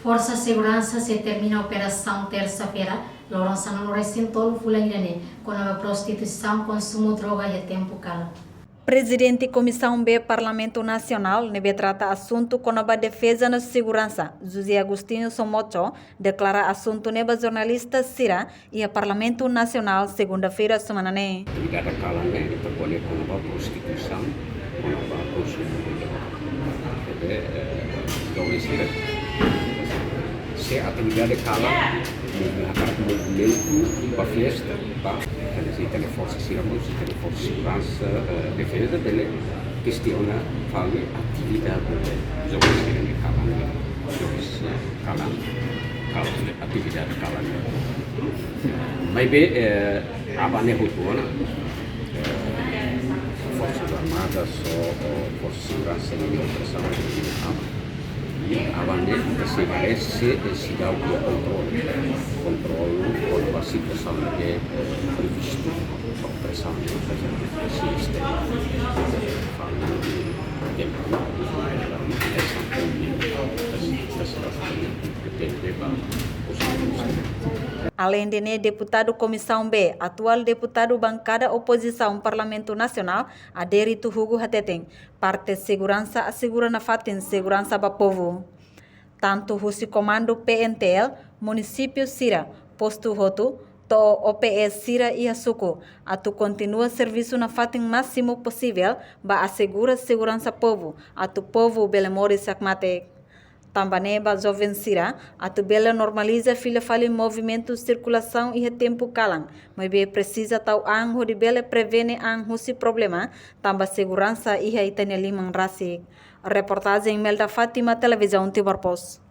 Força Segurança se termina a operação terça-feira, Lourenço no recinto Fulanhane, com a prostituição, consumo, droga e tempo cala. Presidente Comissão B Parlamento Nacional nebe trata assunto com a defesa na segurança. José Agostinho Somocho declara assunto neba jornalista Sira e a Parlamento Nacional segunda-feira semana ne. Atividade da cala né, trabalha com a prostituição, com o consumo de droga. Se a atividade da cala acarreta movimento para festa, quer dizer, tem força segurança, tem força segurança, defesa, ele questiona a atividade de atividade da cala. Mas bem, a banha rotona, forças armadas ou forças de segurança em operação de a bandeira se parece se dá o controle quando a situação é prevista a operação de sistema Além de deputado Comissão B, atual deputado bancada oposição Parlamento Nacional, Adérito Hugo Hateten, parte segurança assegura na fatin segurança para povo. Tanto o comando PNTL, município Sira, posto Roto, to OPS Sira e Açuco, atu continua serviço na fatin máximo possível para assegurar segurança povo, atu povo belemori sakmate. Tambaneba jovem Sira, atu bela normaliza filha fali movimento, circulação e tempo calang, mas be precisa tal anho de bela prevene anho se problema, tamba segurança e a itania limang rasik. Reportagem Melda Fátima, Televisão Timor Post.